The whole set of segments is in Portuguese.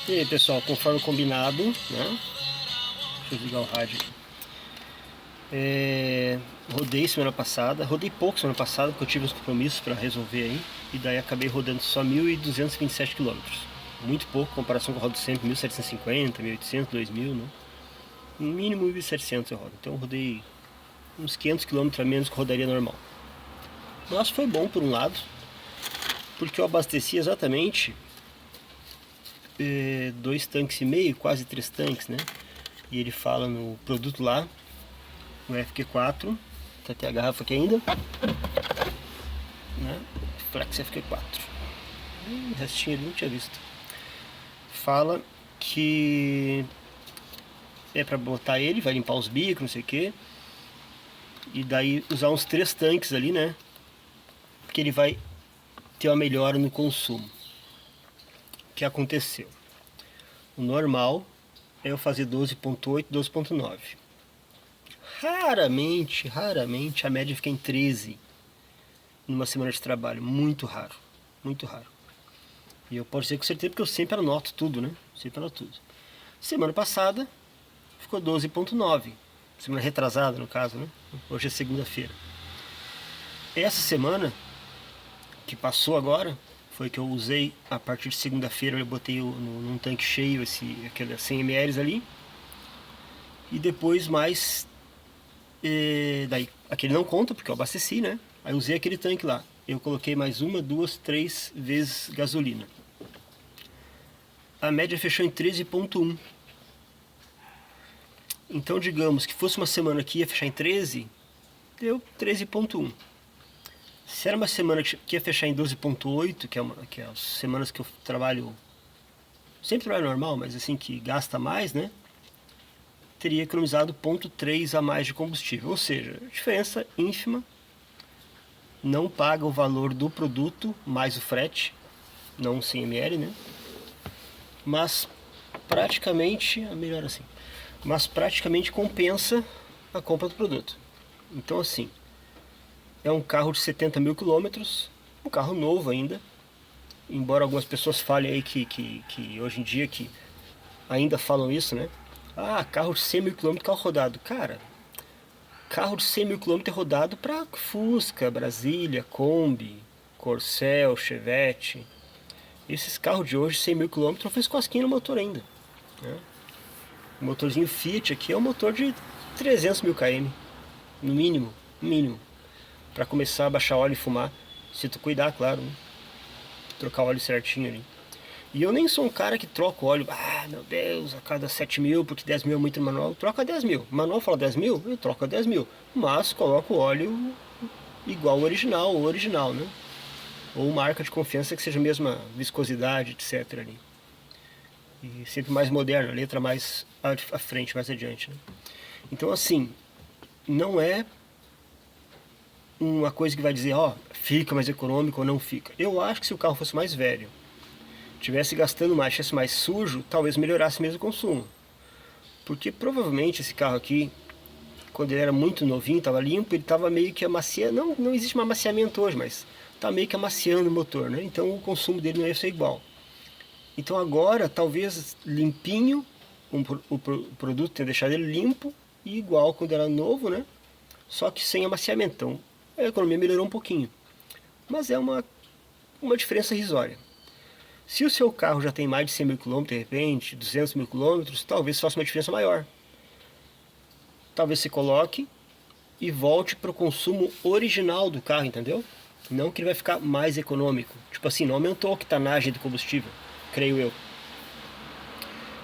E aí, pessoal, conforme combinado, né? Deixa eu ligar o rádio aqui. Rodei semana passada, rodei pouco semana passada porque eu tive uns compromissos para resolver aí, e daí acabei rodando só 1.227 km. Muito pouco, em comparação com eu rodo sempre 1.750, 1.800, 2.000, né? No mínimo 1.700 eu rodo, então eu rodei uns 500 km a menos que eu rodaria normal. Mas foi bom por um lado, porque eu abasteci exatamente 2,5 tanques, quase 3 tanques, né? E ele fala no produto lá, o FQ4, tá até a garrafa aqui ainda, né? Flex FQ4. O restinho ele não tinha visto. Fala que é pra botar ele, vai limpar os bicos, não sei o que. E daí usar uns 3 tanques ali, né? Porque ele vai ter uma melhora no consumo. O que aconteceu? O normal é eu fazer 12.8, 12.9. Raramente a média fica em 13 numa semana de trabalho. Muito raro, muito raro. E eu posso dizer com certeza porque eu sempre anoto tudo, né? Sempre anoto tudo. Semana passada ficou 12.9. Semana retrasada, no caso, né? Hoje é segunda-feira. Essa semana que passou agora foi que eu usei a partir de segunda-feira. Eu botei num tanque cheio aquele 100 ml ali. E depois mais. Daí aquele não conta porque eu abasteci, né? Aí usei aquele tanque lá. Eu coloquei mais 1, 2, 3 vezes gasolina. A média fechou em 13.1. Então, digamos que fosse uma semana que ia fechar em 13, deu 13.1. Se era uma semana que ia fechar em 12.8, que é as semanas que eu trabalho, sempre trabalho normal, mas assim que gasta mais, né? Teria economizado 0,3 a mais de combustível. Ou seja, diferença ínfima, não paga o valor do produto mais o frete, não 100 ml, né? Mas praticamente, melhor assim, mas praticamente compensa a compra do produto. Então assim, é um carro de 70 mil quilômetros, um carro novo ainda, embora algumas pessoas falem aí que hoje em dia que ainda falam isso, né? Ah, carro de 100 mil quilômetros, carro rodado. Cara, carro de 100 mil quilômetros é rodado para Fusca, Brasília, Kombi, Corcel, Chevette. Esses carros de hoje, 100 mil quilômetros, não fez cosquinha no motor ainda, né? O motorzinho Fiat aqui é um motor de 300 mil km, no mínimo, para começar a baixar óleo e fumar, se tu cuidar, claro, né? Trocar o óleo certinho ali. E eu nem sou um cara que troca o óleo, meu Deus, a cada 7 mil, porque 10 mil é muito manual, troca 10 mil. O manual fala 10 mil, eu troco a 10 mil. Mas coloco o óleo igual ao original, né? Ou marca de confiança que seja a mesma viscosidade, etc. ali. E sempre mais moderno, a letra mais à frente, mais adiante, né? Então assim, não é uma coisa que vai dizer, fica mais econômico ou não fica. Eu acho que se o carro fosse mais velho, tivesse gastando mais, tivesse mais sujo, talvez melhorasse mesmo o consumo. Porque provavelmente esse carro aqui, quando ele era muito novinho, estava limpo, ele estava meio que amaciando. Não existe um amaciamento hoje, mas está meio que amaciando o motor, né? Então o consumo dele não ia ser igual. Então agora, talvez limpinho, o produto tenha deixado ele limpo e igual quando era novo, né? Só que sem amaciamento. Então a economia melhorou um pouquinho. Mas é uma diferença irrisória. Se o seu carro já tem mais de 100 mil quilômetros, de repente, 200 mil quilômetros, talvez faça uma diferença maior. Talvez se coloque e volte para o consumo original do carro, entendeu? Não que ele vai ficar mais econômico. Tipo assim, não aumentou a octanagem do combustível, creio eu.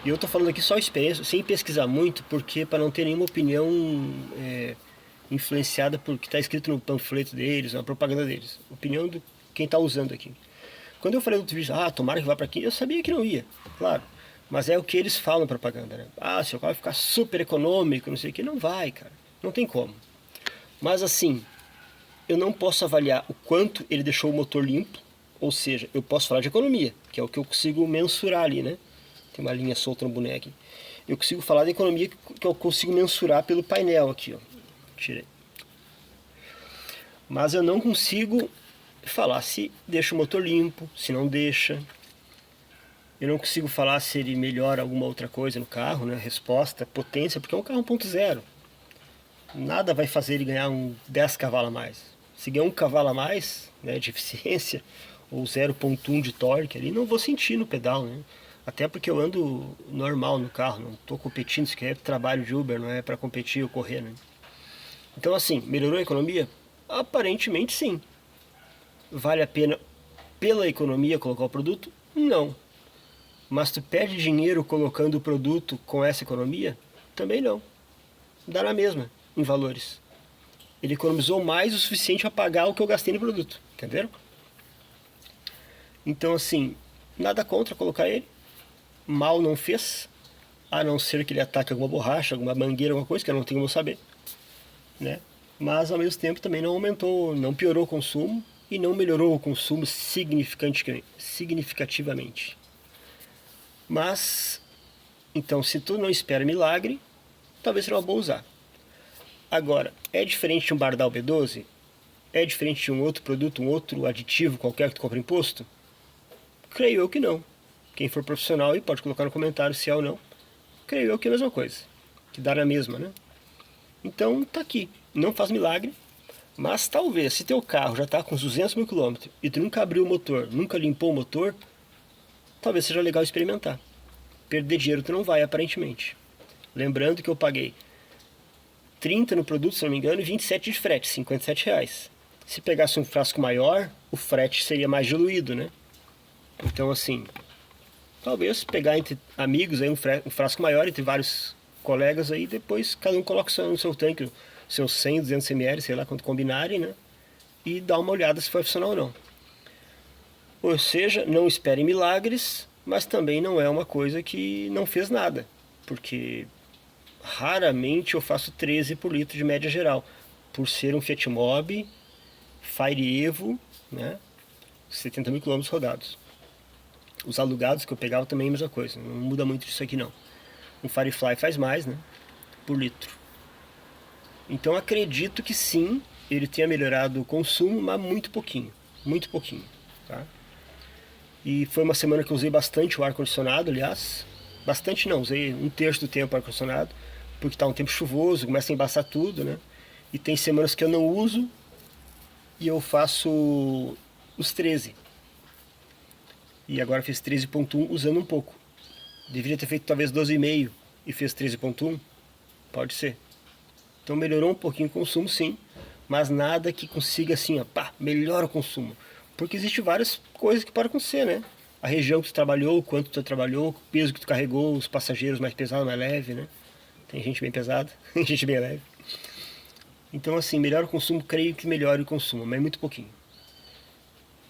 E eu tô falando aqui só experiência, sem pesquisar muito, porque para não ter nenhuma opinião influenciada por que está escrito no panfleto deles, na propaganda deles. Opinião de quem está usando aqui. Quando eu falei no outro vídeo, tomara que vá para aqui, eu sabia que não ia, claro. Mas é o que eles falam na propaganda, né? Seu carro vai ficar super econômico, não sei o que. Não vai, cara. Não tem como. Mas assim, eu não posso avaliar o quanto ele deixou o motor limpo, ou seja, eu posso falar de economia, que é o que eu consigo mensurar ali, né? Tem uma linha solta no boneco. Eu consigo falar da economia que eu consigo mensurar pelo painel aqui, ó. Tirei. Mas eu não consigo falar se deixa o motor limpo, se não deixa. Eu não consigo falar se ele melhora alguma outra coisa no carro, né? Resposta, potência, porque é um carro 1.0. Nada vai fazer ele ganhar 10 cavalos a mais. Se ganhar 1 cavalo a mais, né, de eficiência, ou 0.1 de torque ali, não vou sentir no pedal, né? Até porque eu ando normal no carro, não estou competindo, isso aqui é trabalho de Uber, não é para competir ou correr, né? Então assim, melhorou a economia? Aparentemente sim. Vale a pena pela economia colocar o produto? Não. Mas tu perde dinheiro colocando o produto com essa economia? Também não. Dá na mesma, em valores. Ele economizou mais o suficiente para pagar o que eu gastei no produto, entenderam? Então assim, nada contra colocar ele. Mal não fez, a não ser que ele ataque alguma borracha, alguma mangueira, alguma coisa que eu não tenho como saber, né? Mas ao mesmo tempo também não aumentou, não piorou o consumo e não melhorou o consumo significativamente. Mas, então, se tu não espera milagre, talvez seja uma boa usar. Agora, é diferente de um Bardal B12? É diferente de um outro produto, um outro aditivo qualquer que tu compra em posto? Creio eu que não. Quem for profissional aí pode colocar no comentário se é ou não. Creio eu que é a mesma coisa. Que dá na mesma, né? Então, tá aqui. Não faz milagre. Mas talvez, se teu carro já está com uns 200 mil quilômetros e tu nunca abriu o motor, nunca limpou o motor, talvez seja legal experimentar. Perder dinheiro tu não vai, aparentemente. Lembrando que eu paguei 30 no produto, se não me engano, e 27 de frete, R$ 57. Se pegasse um frasco maior, o frete seria mais diluído, né? Então, assim, talvez pegar entre amigos aí um frasco maior, entre vários colegas aí, depois cada um coloca no seu tanque, seus 100, 200 ml, sei lá quanto combinarem, né? E dá uma olhada se foi funcionar ou não. Ou seja, não esperem milagres, mas também não é uma coisa que não fez nada, porque raramente eu faço 13 por litro de média geral, por ser um Fiat Mobi, Fire Evo, né? 70 mil quilômetros rodados. Os alugados que eu pegava também é a mesma coisa, não muda muito disso aqui não. Um Firefly faz mais, né? Por litro. Então acredito que sim, ele tenha melhorado o consumo, mas muito pouquinho. Muito pouquinho, tá? E foi uma semana que eu usei bastante o ar-condicionado, aliás. Bastante não, usei 1/3 do tempo o ar-condicionado, porque tá um tempo chuvoso, começa a embaçar tudo, né? E tem semanas que eu não uso e eu faço os 13. E agora fiz 13.1 usando um pouco. Deveria ter feito talvez 12,5 e fez 13.1? Pode ser. Então melhorou um pouquinho o consumo, sim, mas nada que consiga assim, ó, pá, melhora o consumo. Porque existem várias coisas que podem acontecer, né? A região que tu trabalhou, o quanto tu trabalhou, o peso que tu carregou, os passageiros mais pesados, mais leve, né? Tem gente bem pesada, tem gente bem leve. Então assim, melhora o consumo, creio que melhore o consumo, mas muito pouquinho.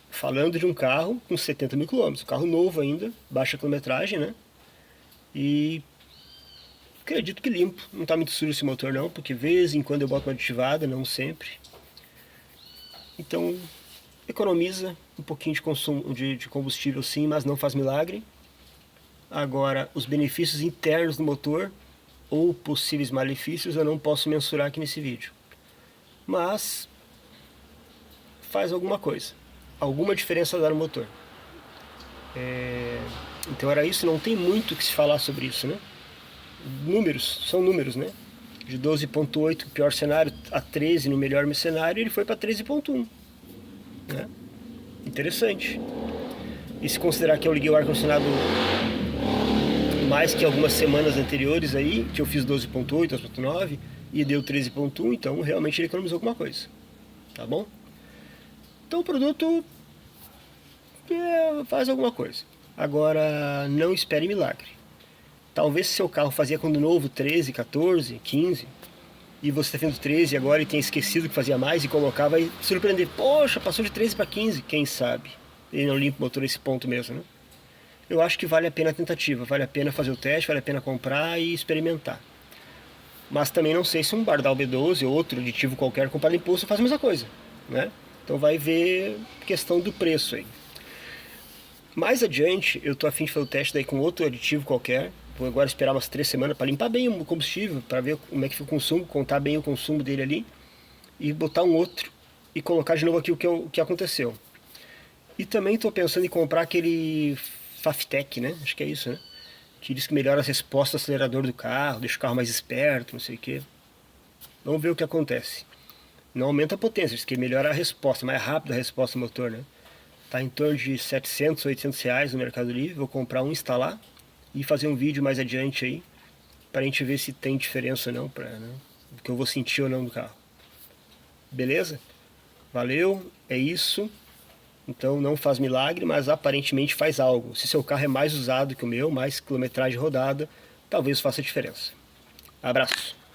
Falando de um carro com 70 mil quilômetros, carro novo ainda, baixa quilometragem, né? E acredito que limpo, não está muito sujo esse motor não, porque de vez em quando eu boto uma aditivada, não sempre. Então, economiza um pouquinho de consumo de combustível sim, mas não faz milagre. Agora, os benefícios internos do motor, ou possíveis malefícios, eu não posso mensurar aqui nesse vídeo. Mas, faz alguma coisa. Alguma diferença dá no motor. Então era isso, não tem muito o que se falar sobre isso, né? Números, são números, né? De 12.8 no pior cenário a 13 no melhor cenário, ele foi para 13.1, né? Interessante. E se considerar que eu liguei o ar-condicionado mais que algumas semanas anteriores aí, que eu fiz 12.8, 12.9 e deu 13.1, então realmente ele economizou alguma coisa, tá bom? Então o produto faz alguma coisa. Agora, não espere milagre. Talvez se seu carro fazia quando novo 13, 14, 15, e você está fazendo 13 agora e tenha esquecido que fazia mais e colocar, vai surpreender. Poxa, passou de 13 para 15, quem sabe? Ele não limpa o motor nesse ponto mesmo, né? Eu acho que vale a pena a tentativa, vale a pena fazer o teste, vale a pena comprar e experimentar. Mas também não sei se um Bardal B12 ou outro aditivo qualquer comprado em posto faz a mesma coisa, né? Então vai ver questão do preço aí. Mais adiante, eu tô a fim de fazer o teste daí com outro aditivo qualquer. Vou agora esperar umas 3 semanas para limpar bem o combustível, para ver como é que fica o consumo, contar bem o consumo dele ali e botar um outro e colocar de novo aqui o que aconteceu. E também estou pensando em comprar aquele Faftec, né? Acho que é isso, né? Que diz que melhora as respostas do acelerador do carro, deixa o carro mais esperto, não sei o que. Vamos ver o que acontece. Não aumenta a potência, diz que melhora a resposta, mais rápida a resposta do motor, né? Tá em torno de 700, 800 reais no Mercado Livre. Vou comprar um, instalar e fazer um vídeo mais adiante aí, para a gente ver se tem diferença ou não, né? O que eu vou sentir ou não do carro. Beleza? Valeu, é isso. Então não faz milagre, mas aparentemente faz algo. Se seu carro é mais usado que o meu, mais quilometragem rodada, talvez faça diferença. Abraço.